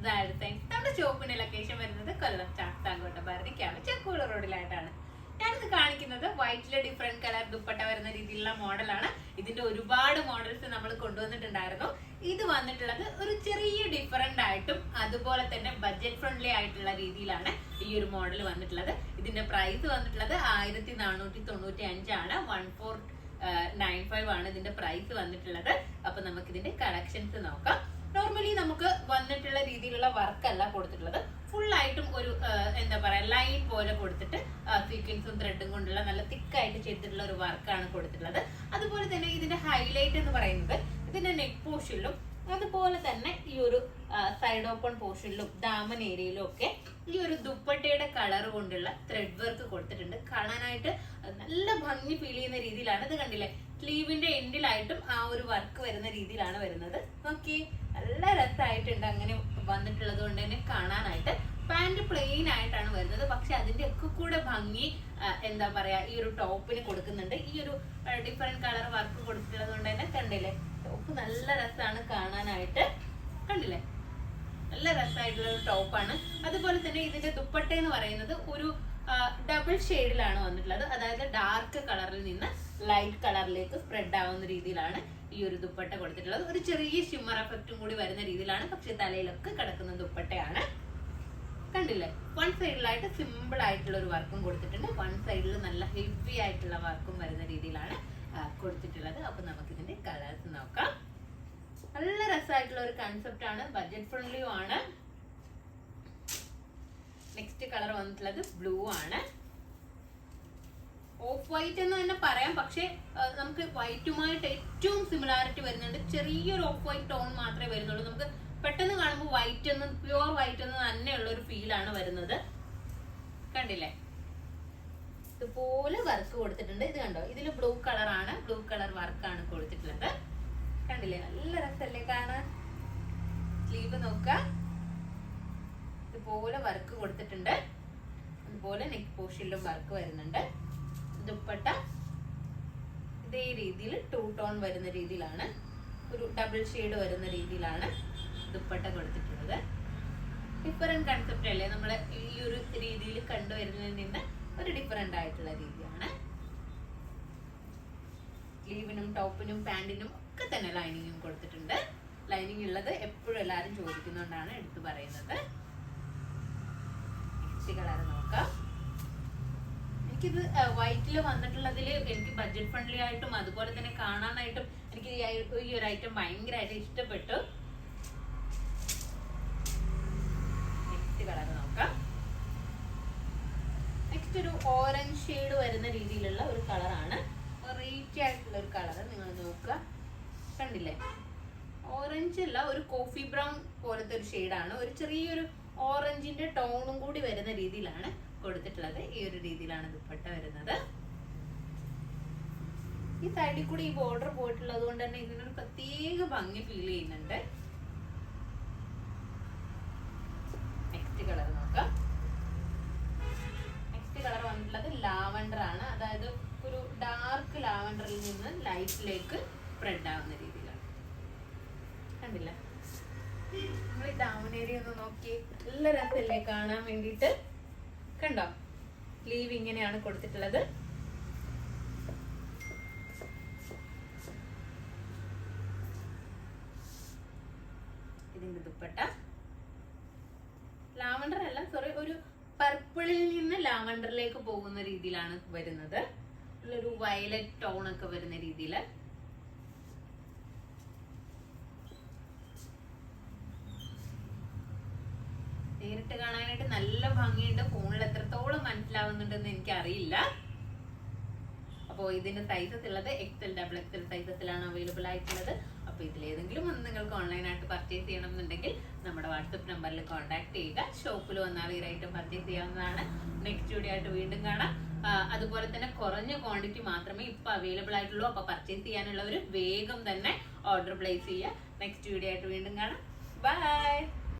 താഴത്തെ നമ്മുടെ ഷോപ്പിന്റെ ലൊക്കേഷൻ വരുന്നത് കൊല്ലം ചാത്താങ്കോട്ട ഭരണിക്കാവ് ചെക്കോള റോഡിലായിട്ടാണ്. ഞാനിത് കാണിക്കുന്നത് വൈറ്റിലെ ഡിഫറെന്റ് കളർ ദുപ്പട്ട വരുന്ന രീതിയിലുള്ള മോഡലാണ്. ഇതിന്റെ ഒരുപാട് മോഡൽസ് നമ്മൾ കൊണ്ടുവന്നിട്ടുണ്ടായിരുന്നു. ഇത് വന്നിട്ടുള്ളത് ഒരു ചെറിയ ഡിഫറെന്റ് ആയിട്ടും അതുപോലെ തന്നെ ബഡ്ജറ്റ് ഫ്രണ്ട്ലി ആയിട്ടുള്ള രീതിയിലാണ് ഈ ഒരു മോഡൽ വന്നിട്ടുള്ളത്. ഇതിന്റെ പ്രൈസ് വന്നിട്ടുള്ളത് 1495 ആണ്. 1495 ആണ് ഇതിന്റെ പ്രൈസ് വന്നിട്ടുള്ളത്. അപ്പൊ നമുക്ക് ഇതിന്റെ കളക്ഷൻസ് നോക്കാം. നോർമലി നമുക്ക് വന്നിട്ടുള്ള രീതിയിലുള്ള വർക്കല്ല കൊടുത്തിട്ടുള്ളത്. ഫുൾ ആയിട്ടും ഒരു എന്താ പറയാ ലൈൻ പോലെ കൊടുത്തിട്ട് സീക്വൻസും ത്രെഡും കൊണ്ടുള്ള നല്ല തിക്കായിട്ട് ചെയ്തിട്ടുള്ള ഒരു വർക്കാണ് കൊടുത്തിട്ടുള്ളത്. അതുപോലെ തന്നെ ഇതിന്റെ ഹൈലൈറ്റ് എന്ന് പറയുന്നത് ഇതിന്റെ നെക്ക് പോർഷനിലും അതുപോലെ തന്നെ ഈ ഒരു സൈഡ് ഓപ്പൺ പോർഷനിലും ദാമൻ ഏരിയയിലും ഒക്കെ ഈ ഒരു ദുപ്പട്ടയുടെ കളർ കൊണ്ടുള്ള ത്രെഡ് വർക്ക് കൊടുത്തിട്ടുണ്ട്. കാണാനായിട്ട് നല്ല ഭംഗി ഫീൽ ചെയ്യുന്ന രീതിയിലാണ്. ഇത് കണ്ടില്ലേ, സ്ലീവിന്റെ എൻഡിലായിട്ടും ആ ഒരു വർക്ക് വരുന്ന രീതിയിലാണ് വരുന്നത്. നോക്കി, നല്ല രസമായിട്ടുണ്ട് അങ്ങനെ വന്നിട്ടുള്ളത് കൊണ്ട് തന്നെ കാണാനായിട്ട്. പാന്റ് പ്ലെയിൻ ആയിട്ടാണ് വരുന്നത്, പക്ഷെ അതിന്റെ ഒക്കെ കൂടെ ഭംഗി എന്താ പറയാ ഈ ഒരു ടോപ്പിന് കൊടുക്കുന്നുണ്ട്. ഈ ഒരു ഡിഫറെന്റ് കളർ വർക്ക് കൊടുത്തിട്ടുള്ളത് കൊണ്ട് തന്നെ കണ്ടില്ലേ, ടോപ്പ് നല്ല രസമാണ് കാണാനായിട്ട്. കണ്ടില്ലേ, നല്ല രസമായിട്ടുള്ള ഒരു ടോപ്പാണ്. അതുപോലെ തന്നെ ഇതിന്റെ ദുപ്പട്ട എന്ന് പറയുന്നത് ഒരു ഡബിൾ ഷെയ്ഡിലാണ് വന്നിട്ടുള്ളത്. അതായത് ഡാർക്ക് കളറിൽ നിന്ന് ലൈറ്റ് കളറിലേക്ക് സ്പ്രെഡ് ആവുന്ന രീതിയിലാണ് ഈ ഒരു ദുപ്പട്ട കൊടുത്തിട്ടുള്ളത്. ഒരു ചെറിയ ഷിമ്മർ എഫക്റ്റും കൂടി വരുന്ന രീതിയിലാണ്, പക്ഷെ തലയിലൊക്കെ കിടക്കുന്ന ദുപ്പട്ടയാണ്. കണ്ടില്ലേ, വൺ സൈഡിലായിട്ട് സിമ്പിൾ ആയിട്ടുള്ള ഒരു വർക്കും കൊടുത്തിട്ടുണ്ട്, വൺ സൈഡിൽ നല്ല ഹെവി ആയിട്ടുള്ള വർക്കും വരുന്ന രീതിയിലാണ് കൊടുത്തിട്ടുള്ളത്. അപ്പൊ നമുക്ക് ഇതിന്റെ കളേഴ്സ് നോക്കാം. നല്ല രസമായിട്ടുള്ള ഒരു കൺസെപ്റ്റ് ആണ്, ബഡ്ജറ്റ് ഫ്രണ്ട്ലിയും ആണ്. നെക്സ്റ്റ് കളർ വന്നിട്ടുള്ളത് ബ്ലൂ ആണ്. ഓഫ് വൈറ്റ് എന്ന് തന്നെ പറയാം, പക്ഷെ നമുക്ക് വൈറ്റുമായിട്ട് ഏറ്റവും സിമിലാരിറ്റി വരുന്നുണ്ട്. ചെറിയൊരു ഓഫ് വൈറ്റ് ടോൺ മാത്രമേ വരുന്നുള്ളൂ. നമുക്ക് പെട്ടെന്ന് കാണുമ്പോൾ വൈറ്റ് എന്ന് പ്യുവർ വൈറ്റ് എന്ന് തന്നെയുള്ള ഒരു ഫീലാണ് വരുന്നത്. കണ്ടില്ലേ, ഇതുപോലെ വർക്ക് കൊടുത്തിട്ടുണ്ട്. ഇത് കണ്ടോ, ഇതില് ബ്ലൂ കളറാണ്, ബ്ലൂ കളർ വർക്കാണ് കൊടുത്തിട്ടുള്ളത്. കണ്ടില്ലേ, നല്ല രസമല്ലേ കാണാൻ. സ്ലീവ് നോക്ക, ഇതുപോലെ വർക്ക് കൊടുത്തിട്ടുണ്ട്. അതുപോലെ നെക്ക് പോർഷനിലും വർക്ക് വരുന്നുണ്ട്. ദുപ്പട്ട ഇതേ രീതിയിൽ 2 ടോൺ വരുന്ന രീതിയിലാണ്, ഒരു ഡബിൾ ഷെയ്ഡ് വരുന്ന രീതിയിലാണ് ദുപ്പട്ട കൊടുത്തിട്ടുള്ളത്. ഡിഫറെന്റ് കൺസെപ്റ്റ് അല്ലേ, നമ്മൾ ഈ ഒരു രീതിയിൽ കണ്ടുവരുന്നതിൽ നിന്ന് ഒരു ഡിഫറെന്റ് ആയിട്ടുള്ള രീതിയാണ്. സ്ലീവിനും ടോപ്പിനും പാന്റിനും ഒക്കെ തന്നെ ലൈനിങ്ങും കൊടുത്തിട്ടുണ്ട്. ലൈനിങ് ഉള്ളത് എപ്പോഴും എല്ലാവരും ചോദിക്കുന്നതുകൊണ്ടാണ് എടുത്തു പറയുന്നത്. നെക്സ്റ്റ് കളർ നോക്കാം. എനിക്കിത് വൈറ്റിൽ വന്നിട്ടുള്ളതിൽ എനിക്ക് ബഡ്ജറ്റ് ഫ്രണ്ട്ലി ആയിട്ടും അതുപോലെ തന്നെ കാണാനായിട്ടും എനിക്ക് ഈ ഒരു ഐറ്റം ഭയങ്കരമായിട്ട് ഇഷ്ടപ്പെട്ടു. നെക്സ്റ്റ് കളർ നോക്കാം. നെക്സ്റ്റ് ഒരു ഓറഞ്ച് ഷെയ്ഡ് വരുന്ന രീതിയിലുള്ള ഒരു കളറാണ്, വെറൈറ്റി ആയിട്ടുള്ള ഒരു കളർ. നിങ്ങൾ നോക്കുക, കണ്ടില്ലേ, ഓറഞ്ച് അല്ല, ഒരു കോഫി ബ്രൗൺ പോലത്തെ ഒരു ഷെയ്ഡാണ്. ഒരു ചെറിയൊരു ഓറഞ്ചിന്റെ ടോണും കൂടി വരുന്ന രീതിയിലാണ് കൊടുത്തിട്ടുള്ളത്. ഈ ഒരു രീതിയിലാണ് ദുപ്പട്ട വരുന്നത്. ഈ സൈഡിൽ കൂടി ഈ ബോർഡർ പോയിട്ടുള്ളത് കൊണ്ട് തന്നെ ഇതിനൊരു പ്രത്യേക ഭംഗി ഫീൽ ചെയ്യുന്നുണ്ട്. നെക്സ്റ്റ് കളർ നോക്കാം. നെക്സ്റ്റ് കളർ വന്നിട്ടുള്ളത് ലാവൻഡർ ആണ്. അതായത് ഒരു ഡാർക്ക് ലാവൻഡറിൽ നിന്ന് ലൈറ്റിലേക്ക് സ്പ്രെഡ് ആവുന്ന രീതിയിലാണ്. കണ്ടില്ല, നമ്മൾ ഈ ഡൗൺ ഏരിയ ഒന്ന് നോക്കി, നല്ല രസമല്ലേ കാണാൻ വേണ്ടിയിട്ട്. കണ്ടോ, സ്ലീവ് ഇങ്ങനെയാണ് കൊടുത്തിട്ടുള്ളത്. ഇതിന്റെ ദുപ്പട്ട ലാവൻഡർ അല്ല, സോറി, ഒരു പർപ്പിളിൽ നിന്ന് ലാവൻഡറിലേക്ക് പോകുന്ന രീതിയിലാണ് വരുന്നത്. ഒരു വയലറ്റ് ടോൺ ഒക്കെ വരുന്ന രീതിയിൽ. നേരിട്ട് കാണാനായിട്ട് നല്ല ഭംഗിയുണ്ട്. ഫോണിൽ എത്രത്തോളം മനസ്സിലാവുന്നുണ്ടെന്ന് എനിക്ക് അറിയില്ല. അപ്പോൾ ഇതിന്റെ സൈസസ് ഉള്ളത് XL, XXL സൈസസിലാണ് അവൈലബിൾ ആയിട്ടുള്ളത്. അപ്പൊ ഇതിലേതെങ്കിലും ഒന്ന് നിങ്ങൾക്ക് ഓൺലൈനായിട്ട് പർച്ചേസ് ചെയ്യണമെന്നുണ്ടെങ്കിൽ നമ്മുടെ വാട്സപ്പ് നമ്പറിൽ കോൺടാക്ട് ചെയ്യുക. ഷോപ്പിൽ വന്നാൽ ഈ ഐറ്റം പർച്ചേസ് ചെയ്യാവുന്നതാണ്. നെക്സ്റ്റ് വീഡിയോ ആയിട്ട് വീണ്ടും കാണാം. അതുപോലെ തന്നെ കുറഞ്ഞ ക്വാണ്ടിറ്റി മാത്രമേ ഇപ്പൊ അവൈലബിൾ ആയിട്ടുള്ളൂ. അപ്പൊ പർച്ചേസ് ചെയ്യാനുള്ളവർ വേഗം തന്നെ ഓർഡർ പ്ലേസ് ചെയ്യുക. നെക്സ്റ്റ് വീഡിയോ ആയിട്ട് വീണ്ടും കാണാം. ബൈ.